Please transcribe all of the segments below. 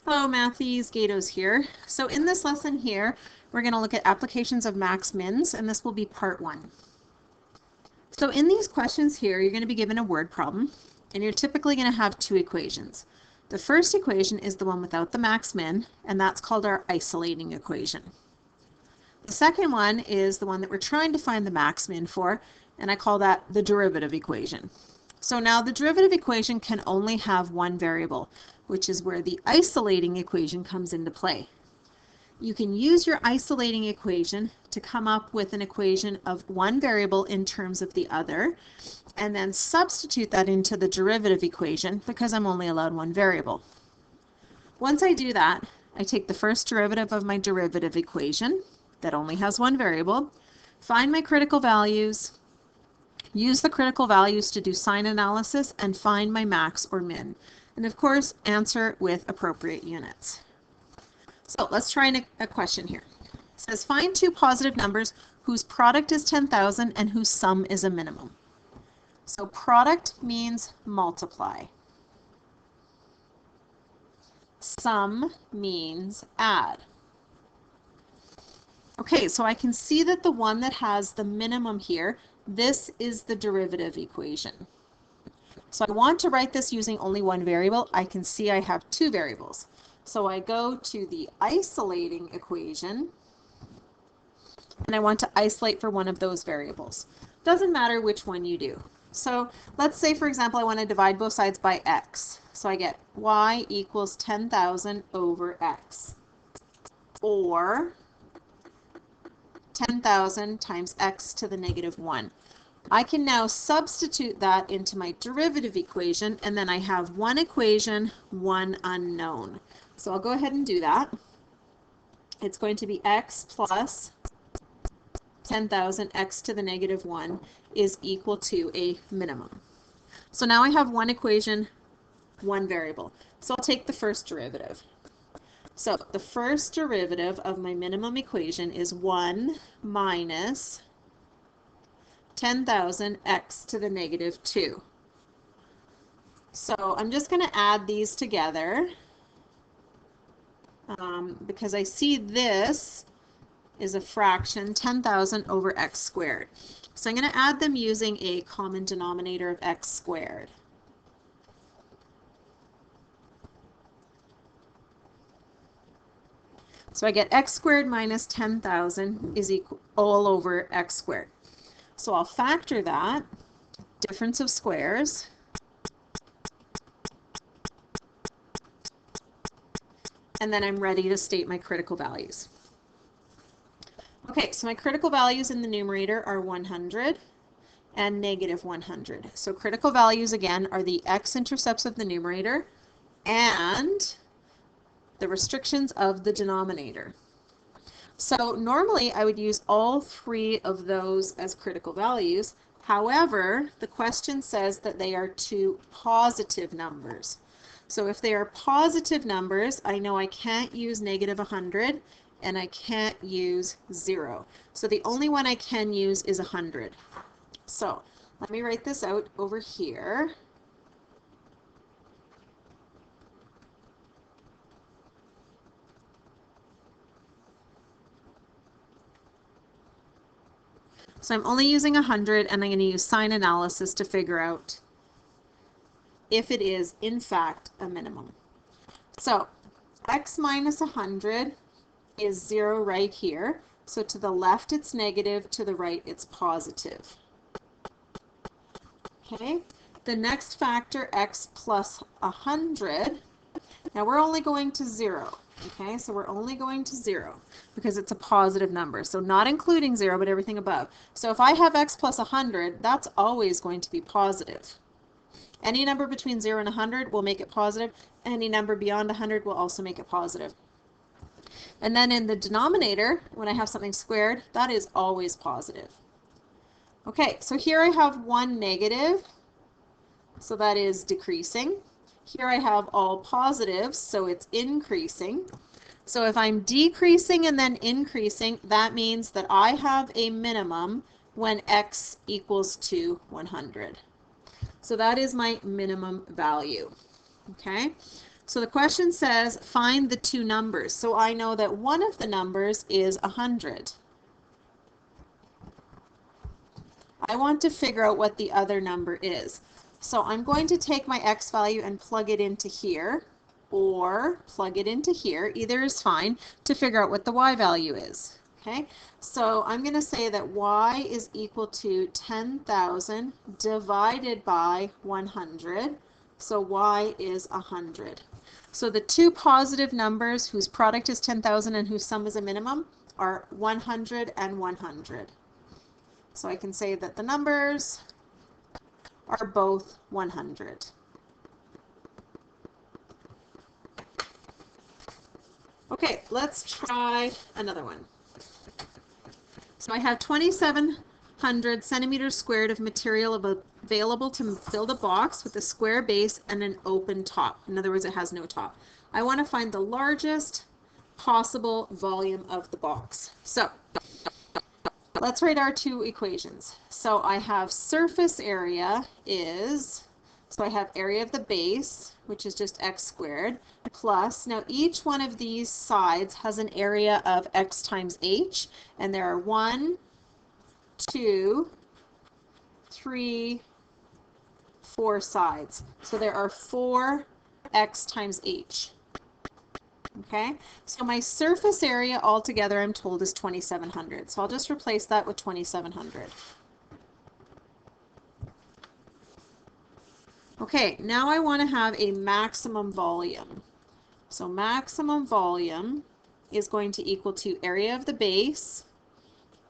Hello, Matthews, Gatos here. So in this lesson here, we're going to look at applications of max-mins, and this will be part 1. So in these questions here, you're going to be given a word problem, and you're typically going to have 2 equations. The first equation is the one without the max-min, and that's called our isolating equation. The second one is the one that we're trying to find the max-min for, and I call that the derivative equation. So now the derivative equation can only have one variable, which is where the isolating equation comes into play. You can use your isolating equation to come up with an equation of one variable in terms of the other, and then substitute that into the derivative equation because I'm only allowed one variable. Once I do that, I take the first derivative of my derivative equation that only has one variable, find my critical values, use the critical values to do sign analysis, and find my max or min. And of course, answer with appropriate units. So let's try a question here. It says find 2 positive numbers whose product is 10,000 and whose sum is a minimum. So product means multiply. Sum means add. Okay, so I can see that the one that has the minimum here, this is the derivative equation. So I want to write this using only one variable. I can see I have 2 variables. So I go to the isolating equation, and I want to isolate for one of those variables. Doesn't matter which one you do. So let's say, for example, I want to divide both sides by x. So I get y equals 10,000 over x, or 10,000 times x to the negative 1. I can now substitute that into my derivative equation, and then I have one equation, one unknown. So I'll go ahead and do that. It's going to be x plus 10,000 x to the negative 1 is equal to a minimum. So now I have one equation, one variable. So I'll take the first derivative. So the first derivative of my minimum equation is 1 minus 10,000 x to the negative 2. So I'm just going to add these together because I see this is a fraction, 10,000 over x squared. So I'm going to add them using a common denominator of x squared. So I get x squared minus 10,000 is equal all over x squared. So I'll factor that, difference of squares, and then I'm ready to state my critical values. Okay, so my critical values in the numerator are 100 and negative 100. So critical values again are the x-intercepts of the numerator and the restrictions of the denominator. So normally I would use all 3 of those as critical values. However, the question says that they are 2 positive numbers. So if they are positive numbers, I know I can't use negative 100 and I can't use 0. So the only one I can use is 100. So let me write this out over here. So I'm only using 100, and I'm going to use sign analysis to figure out if it is, in fact, a minimum. So x minus 100 is 0 right here. So to the left it's negative, to the right it's positive. Okay, the next factor, x plus 100, now we're only going to 0. Okay, so we're only going to 0 because it's a positive number. So not including 0, but everything above. So if I have x plus 100, that's always going to be positive. Any number between 0 and 100 will make it positive. Any number beyond 100 will also make it positive. And then in the denominator, when I have something squared, that is always positive. Okay, so here I have one negative, so that is decreasing. Here I have all positives, so it's increasing. So if I'm decreasing and then increasing, that means that I have a minimum when x equals to 100. So that is my minimum value. Okay, So the question says, find the two numbers. So I know that one of the numbers is 100. I want to figure out what the other number is. So I'm going to take my x value and plug it into here, or plug it into here, either is fine, to figure out what the y value is. Okay, so I'm going to say that y is equal to 10,000 divided by 100. So y is 100. So the two positive numbers whose product is 10,000 and whose sum is a minimum are 100 and 100. So I can say that the numbers are both 100. Okay, let's try another one. So I have 2,700 centimeters squared of material available to build a box with a square base and an open top. In other words, it has no top. I want to find the largest possible volume of the box. So let's write our two equations. So I have surface area is, so I have area of the base, which is just x squared, plus, now each one of these sides has an area of x times h, and there are 1, 2, 3, 4 sides. So there are 4 x times h. Okay, so my surface area altogether, I'm told, is 2,700. So I'll just replace that with 2,700. Okay, now I want to have a maximum volume. So maximum volume is going to equal to area of the base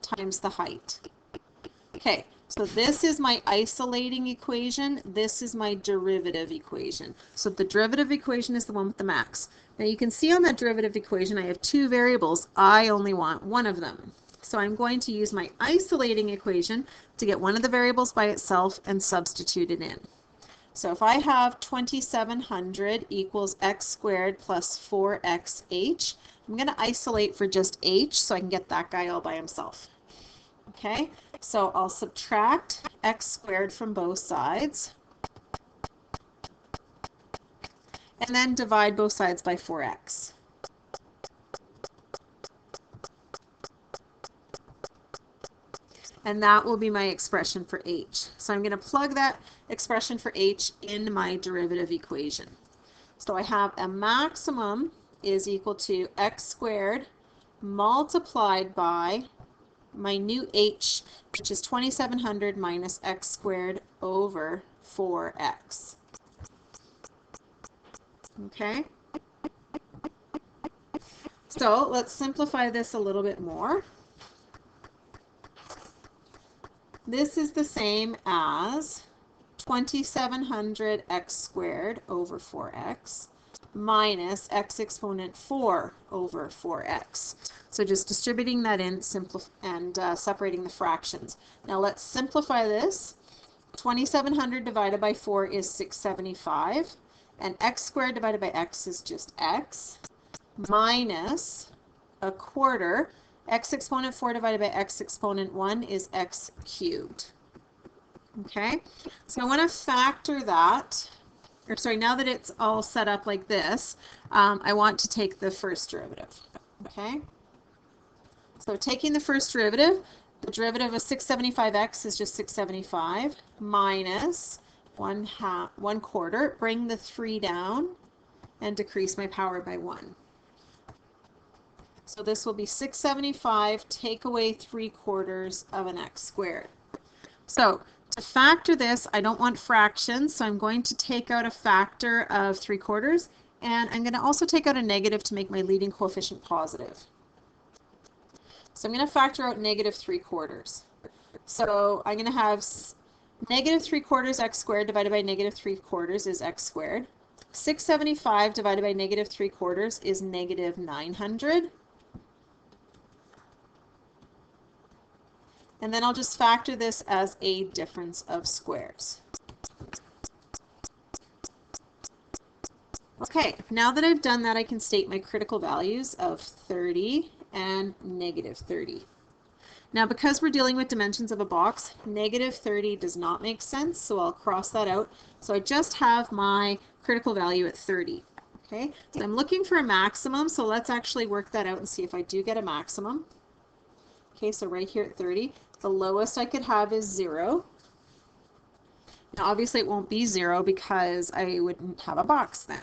times the height. Okay, so this is my isolating equation. This is my derivative equation. So the derivative equation is the one with the max. Now you can see on that derivative equation I have two variables. I only want one of them. So I'm going to use my isolating equation to get one of the variables by itself and substitute it in. So if I have 2,700 equals x squared plus 4xh, I'm going to isolate for just h so I can get that guy all by himself. Okay, so I'll subtract x squared from both sides and then divide both sides by 4x. And that will be my expression for h. So I'm going to plug that expression for h in my derivative equation. So I have a maximum is equal to x squared multiplied by my new h, which is 2,700 minus x squared over 4x. Okay? So let's simplify this a little bit more. This is the same as 2,700 x squared over 4x minus x exponent 4 over 4x. So just distributing that in and separating the fractions. Now let's simplify this. 2,700 divided by 4 is 675, and x squared divided by x is just x, minus a quarter. X exponent 4 divided by x exponent 1 is x cubed. Okay, so I want to factor that, or sorry, now that it's all set up like this, I want to take the first derivative. Okay, so taking the first derivative, the derivative of 675x is just 675 minus 1/4. Bring the 3 down and decrease my power by 1. So this will be 675, take away 3/4 of an x squared. So to factor this, I don't want fractions, so I'm going to take out a factor of 3/4, and I'm going to also take out a negative to make my leading coefficient positive. So I'm going to factor out negative 3/4. So I'm going to have negative 3/4 x squared divided by negative 3/4 is x squared. 675 divided by negative 3/4 is negative 900. And then I'll just factor this as a difference of squares. Okay, now that I've done that, I can state my critical values of 30 and negative 30. Now, because we're dealing with dimensions of a box, negative 30 does not make sense, so I'll cross that out. So I just have my critical value at 30. Okay, so I'm looking for a maximum, so let's actually work that out and see if I do get a maximum. Okay, so right here at 30, the lowest I could have is 0. Now obviously it won't be 0 because I wouldn't have a box then.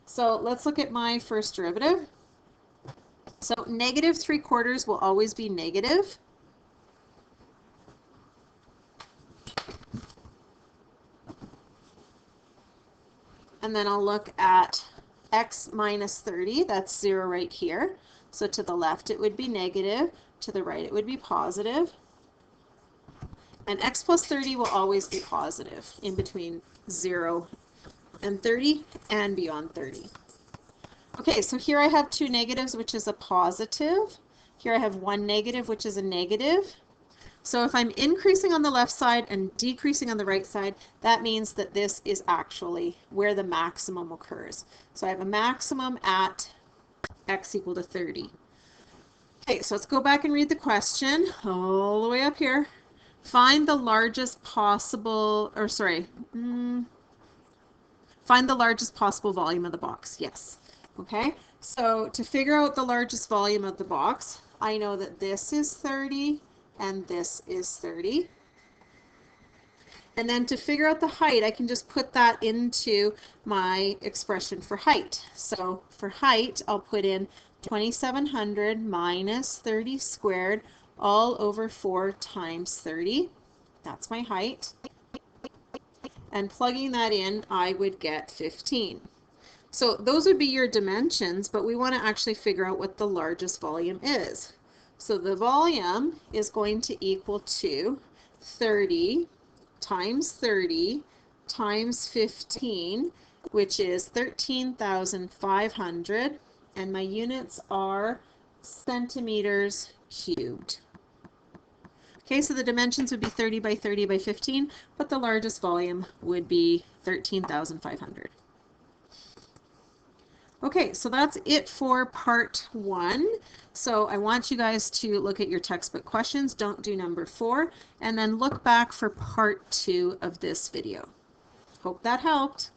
So let's look at my first derivative. So negative 3/4 will always be negative. And then I'll look at x minus 30, that's 0 right here. So to the left it would be negative, to the right it would be positive. And x plus 30 will always be positive in between 0 and 30 and beyond 30. Okay, so here I have 2 negatives, which is a positive. Here I have 1 negative, which is a negative. So if I'm increasing on the left side and decreasing on the right side, that means that this is actually where the maximum occurs. So I have a maximum at x equal to 30. Okay, so let's go back and read the question all the way up here. Find the largest possible, or sorry, find the largest possible volume of the box. Yes. Okay, so to figure out the largest volume of the box, I know that this is 30 and this is 30. And then to figure out the height, I can just put that into my expression for height. So for height, I'll put in 2700 minus 30 squared all over 4 times 30. That's my height. And plugging that in, I would get 15. So those would be your dimensions, but we want to actually figure out what the largest volume is. So the volume is going to equal to 30 times 30 times 15, which is 13,500, and my units are centimeters cubed. Okay, so the dimensions would be 30 by 30 by 15, but the largest volume would be 13,500. Okay, so that's it for part 1. So I want you guys to look at your textbook questions. Don't do number 4, and then look back for part 2 of this video. Hope that helped.